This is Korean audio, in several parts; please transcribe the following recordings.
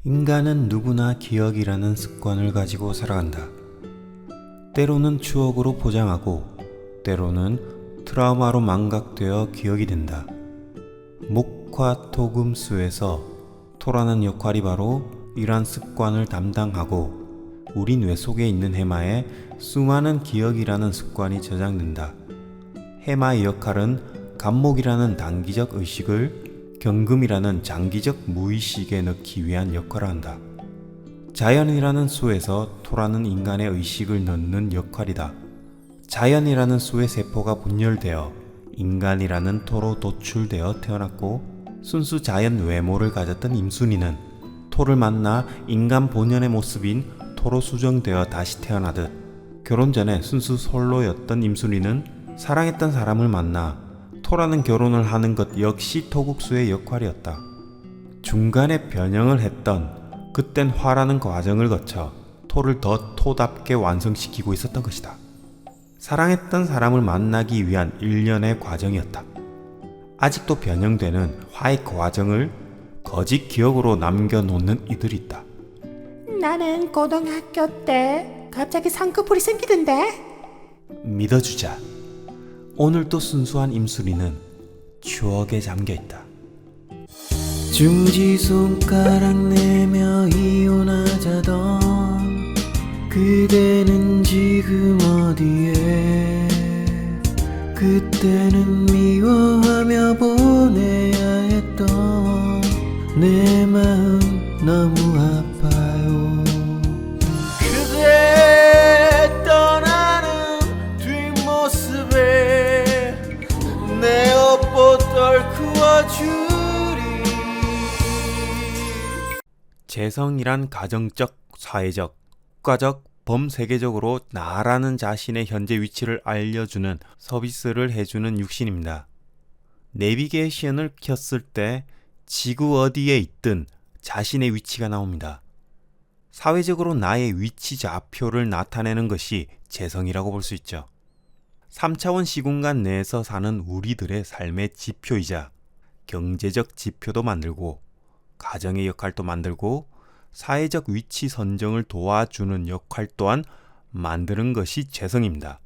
인간은 누구나 기억이라는 습관을 가지고 살아간다. 때로는 추억으로 포장하고 때로는 트라우마로 망각되어 기억이 된다. 목화 토금수에서 토라는 역할이 바로 이러한 습관을 담당하고 우리 뇌 속에 있는 해마에 수많은 기억이라는 습관이 저장된다. 해마의 역할은 감목이라는 단기적 의식을 경금이라는 장기적 무의식에 넣기 위한 역할을 한다. 자연이라는 수에서 토라는 인간의 의식을 넣는 역할이다. 자연이라는 수의 세포가 분열되어 인간이라는 토로 도출되어 태어났고 순수 자연 외모를 가졌던 임순이는 토를 만나 인간 본연의 모습인 토로 수정되어 다시 태어나듯 결혼 전에 순수 솔로였던 임순이는 사랑했던 사람을 만나 토라는 결혼을 하는 것 역시 토국수의 역할이었다. 중간에 변형을 했던 그땐 화라는 과정을 거쳐 토를 더 토답게 완성시키고 있었던 것이다. 사랑했던 사람을 만나기 위한 일련의 과정이었다. 아직도 변형되는 화의 과정을 거짓 기억으로 남겨놓는 이들이 있다. 나는 고등학교 때 갑자기 쌍꺼풀이 생기던데? 믿어주자. 오늘도 순수한 임순이는 추억에 잠겨있다. 중지손가락 내며 이혼하자던 그대는 지금 어디에? 그때는 미워하며 보내야 했던 내 마음 너무 아파요. 그대 떠나는 뒷모습에 내 업보떨 그어주리. 재성이란 가정적, 사회적, 국가적, 범세계적으로 나라는 자신의 현재 위치를 알려주는 서비스를 해주는 육신입니다. 내비게이션을 켰을 때 지구 어디에 있든 자신의 위치가 나옵니다. 사회적으로 나의 위치 좌표를 나타내는 것이 재성이라고 볼 수 있죠. 3차원 시공간 내에서 사는 우리들의 삶의 지표이자 경제적 지표도 만들고 가정의 역할도 만들고 사회적 위치 선정을 도와주는 역할 또한 만드는 것이 재성입니다.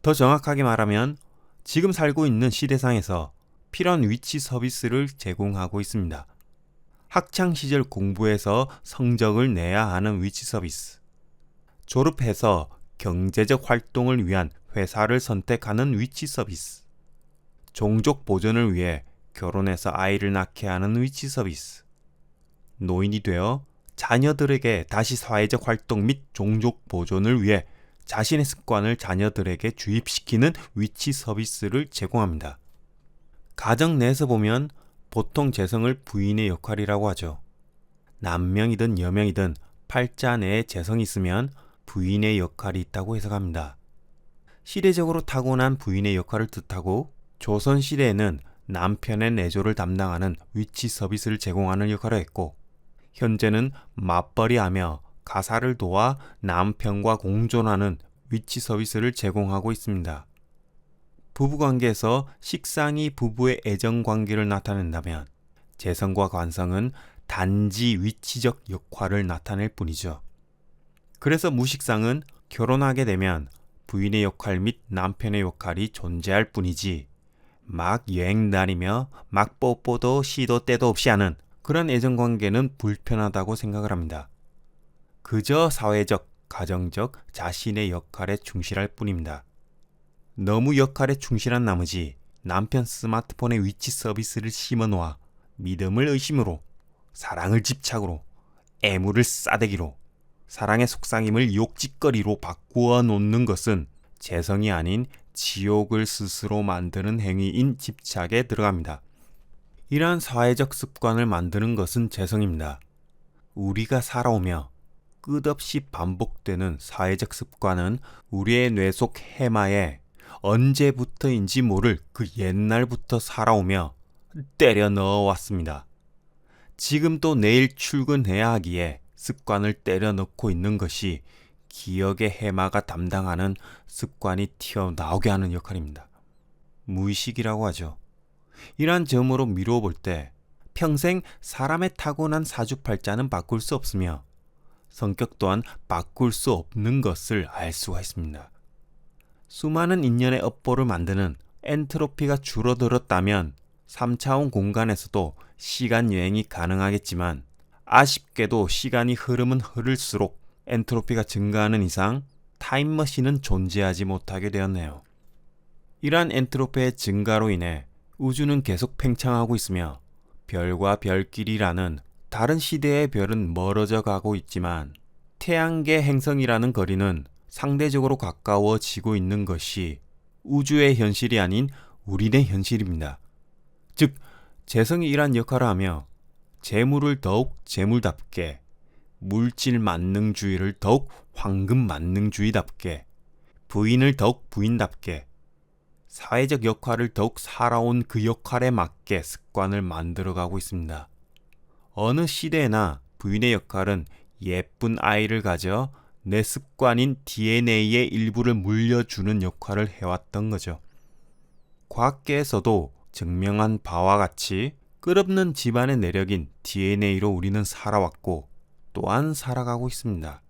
더 정확하게 말하면 지금 살고 있는 시대상에서 필요한 위치 서비스를 제공하고 있습니다. 학창시절 공부해서 성적을 내야 하는 위치 서비스, 졸업해서 경제적 활동을 위한 회사를 선택하는 위치 서비스, 종족 보존을 위해 결혼해서 아이를 낳게 하는 위치 서비스, 노인이 되어 자녀들에게 다시 사회적 활동 및 종족 보존을 위해 자신의 습관을 자녀들에게 주입시키는 위치 서비스를 제공합니다. 가정 내에서 보면 보통 재성을 부인의 역할이라고 하죠. 남명이든 여명이든 팔자 내에 재성이 있으면 부인의 역할이 있다고 해석합니다. 시대적으로 타고난 부인의 역할을 뜻하고 조선시대에는 남편의 내조를 담당하는 위치 서비스를 제공하는 역할을 했고 현재는 맞벌이하며 가사를 도와 남편과 공존하는 위치 서비스를 제공하고 있습니다. 부부관계에서 식상이 부부의 애정관계를 나타낸다면 재성과 관성은 단지 위치적 역할을 나타낼 뿐이죠. 그래서 무식상은 결혼하게 되면 부인의 역할 및 남편의 역할이 존재할 뿐이지 막 여행 다니며 막 뽀뽀도 시도 때도 없이 하는 그런 애정관계는 불편하다고 생각을 합니다. 그저 사회적, 가정적 자신의 역할에 충실할 뿐입니다. 너무 역할에 충실한 나머지 남편 스마트폰에 위치 서비스를 심어놓아 믿음을 의심으로, 사랑을 집착으로, 애무를 싸대기로, 사랑의 속삭임을 욕짓거리로 바꾸어 놓는 것은 재성이 아닌 지옥을 스스로 만드는 행위인 집착에 들어갑니다. 이러한 사회적 습관을 만드는 것은 재성입니다. 우리가 살아오며 끝없이 반복되는 사회적 습관은 우리의 뇌 속 해마에 언제부터인지 모를 그 옛날부터 살아오며 때려 넣어왔습니다. 지금도 내일 출근해야 하기에 습관을 때려 넣고 있는 것이 기억의 해마가 담당하는 습관이 튀어나오게 하는 역할입니다. 무의식이라고 하죠. 이러한 점으로 미루어 볼 때 평생 사람의 타고난 사주팔자는 바꿀 수 없으며 성격 또한 바꿀 수 없는 것을 알 수가 있습니다. 수많은 인연의 업보를 만드는 엔트로피가 줄어들었다면 3차원 공간에서도 시간 여행이 가능하겠지만 아쉽게도 시간이 흐르면 흐를수록 엔트로피가 증가하는 이상 타임머신은 존재하지 못하게 되었네요. 이러한 엔트로피의 증가로 인해 우주는 계속 팽창하고 있으며 별과 별끼리라는 다른 시대의 별은 멀어져 가고 있지만 태양계 행성이라는 거리는 상대적으로 가까워지고 있는 것이 우주의 현실이 아닌 우리네 현실입니다. 즉, 재성이 이러한 역할을 하며 재물을 더욱 재물답게, 물질 만능주의를 더욱 황금 만능주의답게, 부인을 더욱 부인답게, 사회적 역할을 더욱 살아온 그 역할에 맞게 습관을 만들어가고 있습니다. 어느 시대나 부인의 역할은 예쁜 아이를 가져 내 습관인 DNA의 일부를 물려주는 역할을 해왔던 거죠. 과학계에서도 증명한 바와 같이 끝없는 집안의 내력인 DNA로 우리는 살아왔고 또한 살아가고 있습니다.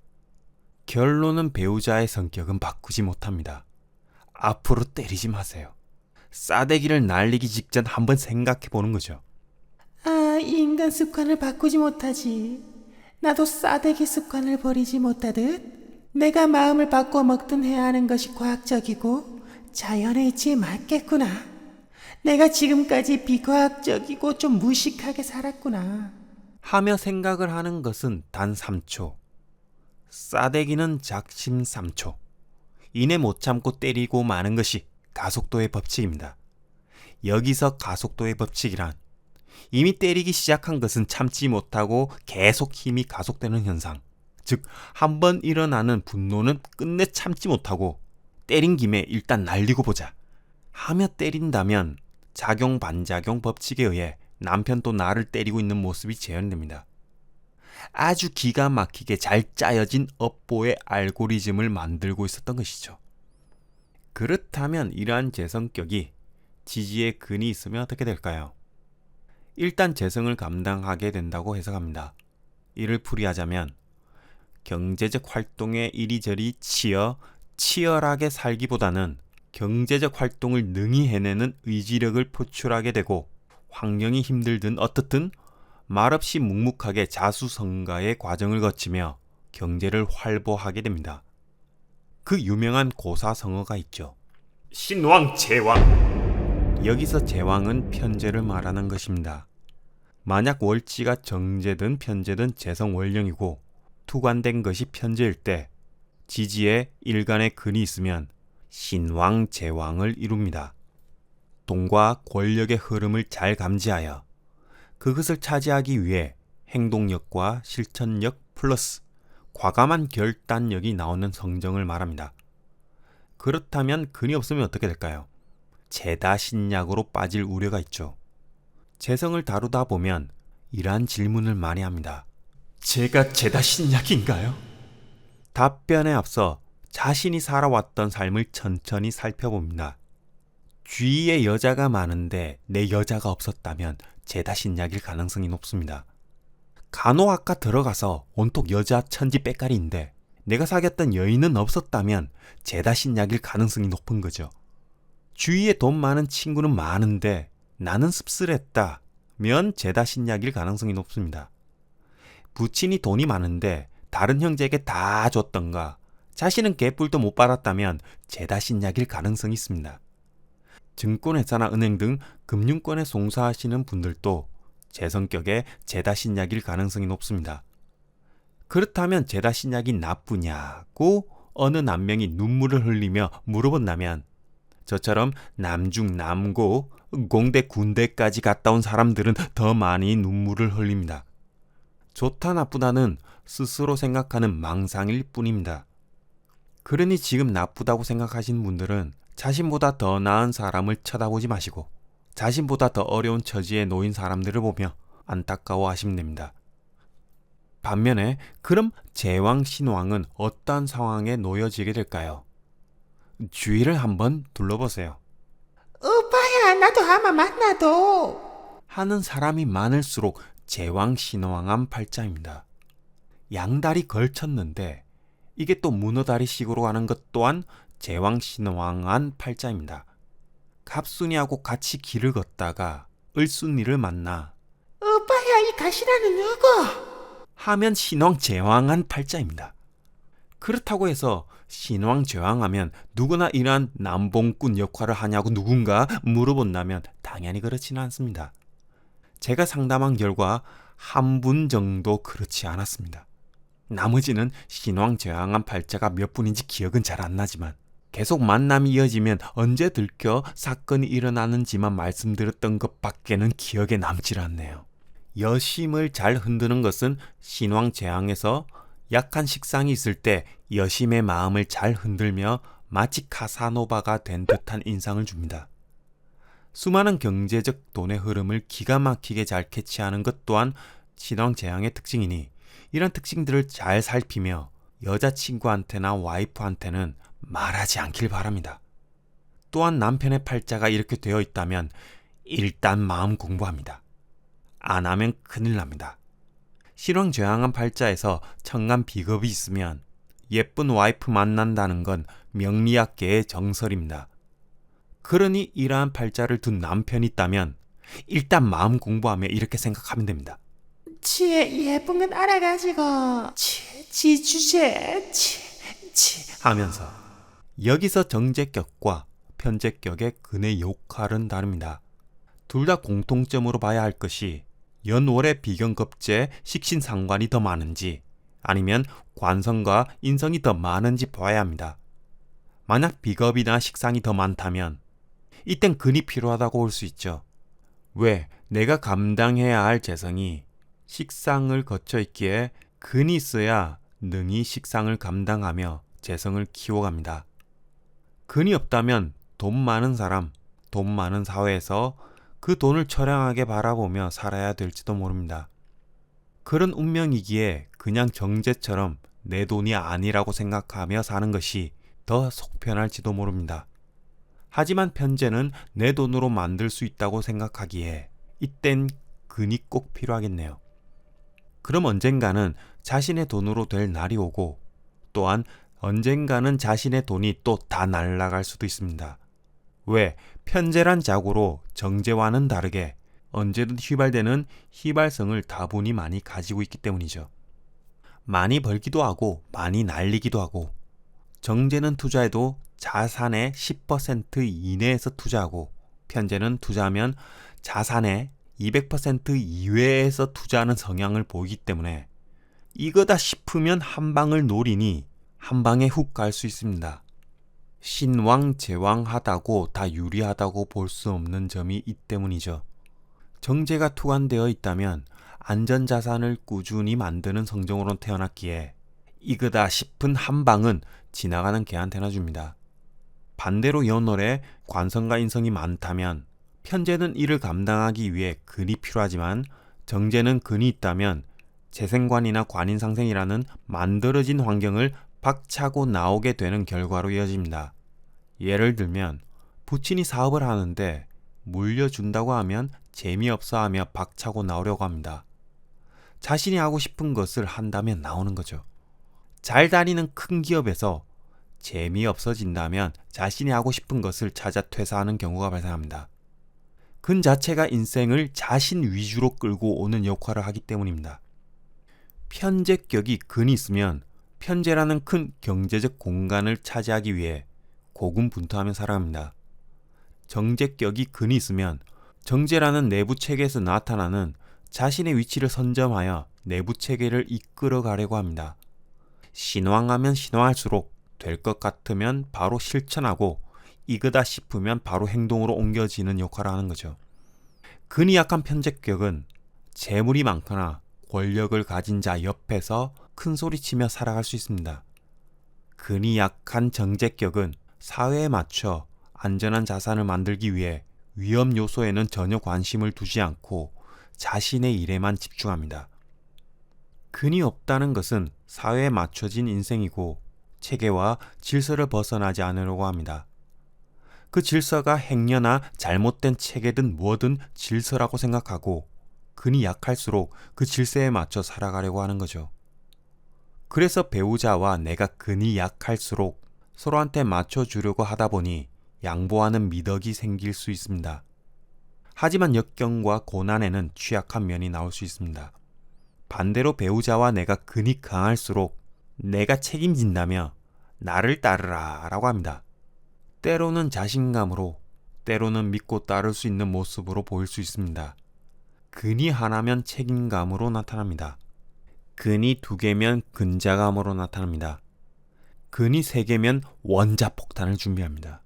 결론은 배우자의 성격은 바꾸지 못합니다. 앞으로 때리지 마세요. 싸대기를 날리기 직전 한번 생각해 보는 거죠. 아, 인간 습관을 바꾸지 못하지. 나도 싸대기 습관을 버리지 못하듯 내가 마음을 바꿔 먹든 해야 하는 것이 과학적이고 자연의 이치에 맞겠구나. 내가 지금까지 비과학적이고 좀 무식하게 살았구나. 하며 생각을 하는 것은 단 3초. 싸대기는 작심 3초. 이내 못 참고 때리고 마는 것이 가속도의 법칙입니다. 여기서 가속도의 법칙이란 이미 때리기 시작한 것은 참지 못하고 계속 힘이 가속되는 현상. 즉, 한번 일어나는 분노는 끝내 참지 못하고 때린 김에 일단 날리고 보자 하며 때린다면 작용 반작용 법칙에 의해 남편도 나를 때리고 있는 모습이 재현됩니다. 아주 기가 막히게 잘 짜여진 업보의 알고리즘을 만들고 있었던 것이죠. 그렇다면 이러한 제 성격이 지지에 근이 있으면 어떻게 될까요? 일단 재성을 감당하게 된다고 해석합니다. 이를 풀이하자면 경제적 활동에 이리저리 치열하게 살기보다는 경제적 활동을 능히 해내는 의지력을 표출하게 되고 환경이 힘들든 어떻든 말없이 묵묵하게 자수성가의 과정을 거치며 경제를 활보하게 됩니다. 그 유명한 고사성어가 있죠. 신왕 제왕. 여기서 제왕은 편제를 말하는 것입니다. 만약 월지가 정제든 편제든 재성월령이고 투관된 것이 편제일 때 지지에 일간의 근이 있으면 신왕 제왕을 이룹니다. 돈과 권력의 흐름을 잘 감지하여 그것을 차지하기 위해 행동력과 실천력 플러스 과감한 결단력이 나오는 성정을 말합니다. 그렇다면 근이 없으면 어떻게 될까요? 제다신약으로 빠질 우려가 있죠. 재성을 다루다 보면 이러한 질문을 많이 합니다. 제가 제다신약인가요? 답변에 앞서 자신이 살아왔던 삶을 천천히 살펴봅니다. 주위에 여자가 많은데 내 여자가 없었다면 제다신약일 가능성이 높습니다. 간호학과 들어가서 온통 여자 천지 빽깔이인데 내가 사귀었던 여인은 없었다면 제다신약일 가능성이 높은 거죠. 주위에 돈 많은 친구는 많은데 나는 씁쓸했다면 제다신약일 가능성이 높습니다. 부친이 돈이 많은데 다른 형제에게 다 줬던가 자신은 개뿔도 못 받았다면 제다신약일 가능성이 있습니다. 증권회사나 은행 등 금융권에 종사하시는 분들도 제 성격에 제다신약일 가능성이 높습니다. 그렇다면 제다신약이 나쁘냐고 어느 남명이 눈물을 흘리며 물어본다면 저처럼 남중 남고 공대 군대까지 갔다 온 사람들은 더 많이 눈물을 흘립니다. 좋다 나쁘다는 스스로 생각하는 망상일 뿐입니다. 그러니 지금 나쁘다고 생각하시는 분들은 자신보다 더 나은 사람을 쳐다보지 마시고 자신보다 더 어려운 처지에 놓인 사람들을 보며 안타까워하시면 됩니다. 반면에 그럼 제왕 신왕은 어떠한 상황에 놓여지게 될까요? 주위를 한번 둘러보세요. 오빠야, 나도 아마 만나도. 하는 사람이 많을수록 제왕신왕한 팔자입니다. 양다리 걸쳤는데 이게 또 문어다리식으로 가는 것 또한 제왕신왕한 팔자입니다. 갑순이하고 같이 길을 걷다가 을순이를 만나 오빠야, 이 가시나는 누구? 하면 신왕제왕한 팔자입니다. 그렇다고 해서 신왕제왕하면 누구나 이러한 남봉꾼 역할을 하냐고 누군가 물어본다면 당연히 그렇지는 않습니다. 제가 상담한 결과 한 분 정도 그렇지 않았습니다. 나머지는 신왕제왕한 팔자가 몇 분인지 기억은 잘 안 나지만 계속 만남이 이어지면 언제 들켜 사건이 일어나는지만 말씀드렸던 것밖에는 기억에 남질 않네요. 여심을 잘 흔드는 것은 신왕제왕에서 약한 식상이 있을 때 여심의 마음을 잘 흔들며 마치 카사노바가 된 듯한 인상을 줍니다. 수많은 경제적 돈의 흐름을 기가 막히게 잘 캐치하는 것 또한 신왕제왕의 특징이니 이런 특징들을 잘 살피며 여자친구한테나 와이프한테는 말하지 않길 바랍니다. 또한 남편의 팔자가 이렇게 되어 있다면 일단 마음 공부합니다. 안 하면 큰일 납니다. 신왕제왕한 팔자에서 천간 비겁이 있으면 예쁜 와이프 만난다는 건 명리학계의 정설입니다. 그러니 이러한 팔자를 둔 남편이 있다면 일단 마음 공부하며 이렇게 생각하면 됩니다. 치, 예쁜 건 알아가지고 지 주제 하면서 여기서 정제격과 편제격의 근의 역할은 다릅니다. 둘 다 공통점으로 봐야 할 것이 연월의 비견급제 식신상관이 더 많은지 아니면 관성과 인성이 더 많은지 봐야 합니다. 만약 비겁이나 식상이 더 많다면 이땐 근이 필요하다고 볼 수 있죠. 왜? 내가 감당해야 할 재성이 식상을 거쳐 있기에 근이 있어야 능히 식상을 감당하며 재성을 키워갑니다. 근이 없다면 돈 많은 사람, 돈 많은 사회에서 그 돈을 처량하게 바라보며 살아야 될지도 모릅니다. 그런 운명이기에 그냥 정제처럼 내 돈이 아니라고 생각하며 사는 것이 더 속편할지도 모릅니다. 하지만 편제는 내 돈으로 만들 수 있다고 생각하기에 이땐 근이 꼭 필요하겠네요. 그럼 언젠가는 자신의 돈으로 될 날이 오고 또한 언젠가는 자신의 돈이 또 다 날아갈 수도 있습니다. 왜? 편제란 자고로 정제와는 다르게 언제든 휘발되는 휘발성을 다분히 많이 가지고 있기 때문이죠. 많이 벌기도 하고 많이 날리기도 하고 정제는 투자해도 자산의 10% 이내에서 투자하고 편제는 투자하면 자산의 200% 이외에서 투자하는 성향을 보이기 때문에 이거다 싶으면 한 방을 노리니 한 방에 훅 갈 수 있습니다. 신왕제왕하다고 다 유리하다고 볼 수 없는 점이 이 때문이죠. 정제가 투관되어 있다면 안전자산을 꾸준히 만드는 성정으로 태어났기에 이거다 싶은 한 방은 지나가는 개한테나 줍니다. 반대로 연월에 관성과 인성이 많다면 편제는 이를 감당하기 위해 근이 필요하지만 정제는 근이 있다면 재생관이나 관인상생이라는 만들어진 환경을 박차고 나오게 되는 결과로 이어집니다. 예를 들면 부친이 사업을 하는데 물려준다고 하면 재미없어 하며 박차고 나오려고 합니다. 자신이 하고 싶은 것을 한다면 나오는 거죠. 잘 다니는 큰 기업에서 재미없어진다면 자신이 하고 싶은 것을 찾아 퇴사하는 경우가 발생합니다. 근 자체가 인생을 자신 위주로 끌고 오는 역할을 하기 때문입니다. 편제격이 근이 있으면 편제라는 큰 경제적 공간을 차지하기 위해 고군분투하며 살아갑니다. 정제격이 근이 있으면 정제라는 내부 체계에서 나타나는 자신의 위치를 선점하여 내부 체계를 이끌어 가려고 합니다. 신왕하면 신왕할수록 될 것 같으면 바로 실천하고 이거다 싶으면 바로 행동으로 옮겨지는 역할을 하는 거죠. 근이 약한 편제격은 재물이 많거나 권력을 가진 자 옆에서 큰 소리치며 살아갈 수 있습니다. 근이 약한 정제격은 사회에 맞춰 안전한 자산을 만들기 위해 위험 요소에는 전혀 관심을 두지 않고 자신의 일에만 집중합니다. 근이 없다는 것은 사회에 맞춰진 인생이고 체계와 질서를 벗어나지 않으려고 합니다. 그 질서가 행여나 잘못된 체계든 뭐든 질서라고 생각하고 근이 약할수록 그 질서에 맞춰 살아가려고 하는 거죠. 그래서 배우자와 내가 근이 약할수록 서로한테 맞춰주려고 하다 보니 양보하는 미덕이 생길 수 있습니다. 하지만 역경과 고난에는 취약한 면이 나올 수 있습니다. 반대로 배우자와 내가 근이 강할수록 내가 책임진다며 나를 따르라 라고 합니다. 때로는 자신감으로, 때로는 믿고 따를 수 있는 모습으로 보일 수 있습니다. 근이 하나면 책임감으로 나타납니다. 근이 두 개면 근자감으로 나타납니다. 근이 세 개면 원자폭탄을 준비합니다.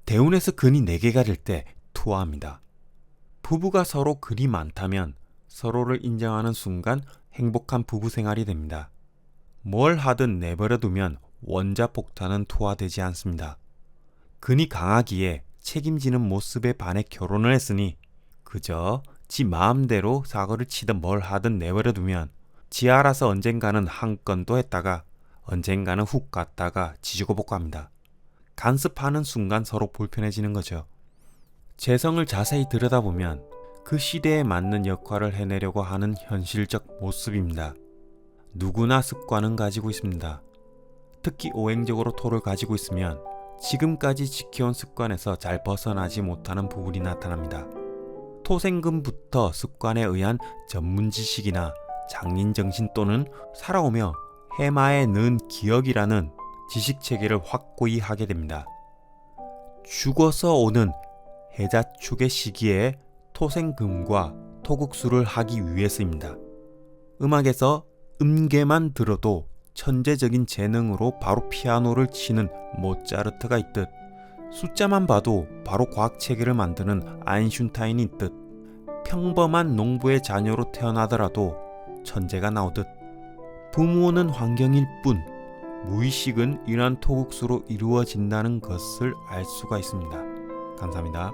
대운에서 근이 네 개가 될 때 투하합니다. 부부가 서로 근이 많다면 서로를 인정하는 순간 행복한 부부 생활이 됩니다. 뭘 하든 내버려 두면 원자폭탄은 투하되지 않습니다. 근이 강하기에 책임지는 모습에 반해 결혼을 했으니 그저 지 마음대로 사고를 치든 뭘 하든 내버려 두면 지 알아서 언젠가는 한 건도 했다가 언젠가는 훅 갔다가 지지고 볶아합니다. 간섭하는 순간 서로 불편해지는 거죠. 재성을 자세히 들여다보면 그 시대에 맞는 역할을 해내려고 하는 현실적 모습입니다. 누구나 습관은 가지고 있습니다. 특히 오행적으로 토를 가지고 있으면 지금까지 지켜온 습관에서 잘 벗어나지 못하는 부분이 나타납니다. 토생금부터 습관에 의한 전문 지식이나 장인정신 또는 살아오며 해마에 넣은 기억이라는 지식체계를 확고히 하게 됩니다. 죽어서 오는 해자축의 시기에 토생금과 토국수를 하기 위해서입니다. 음악에서 음계만 들어도 천재적인 재능으로 바로 피아노를 치는 모차르트가 있듯 숫자만 봐도 바로 과학체계를 만드는 아인슈타인이 있듯 평범한 농부의 자녀로 태어나더라도 천재가 나오듯 부모는 환경일 뿐 무의식은 이러한 토국수로 이루어진다는 것을 알 수가 있습니다. 감사합니다.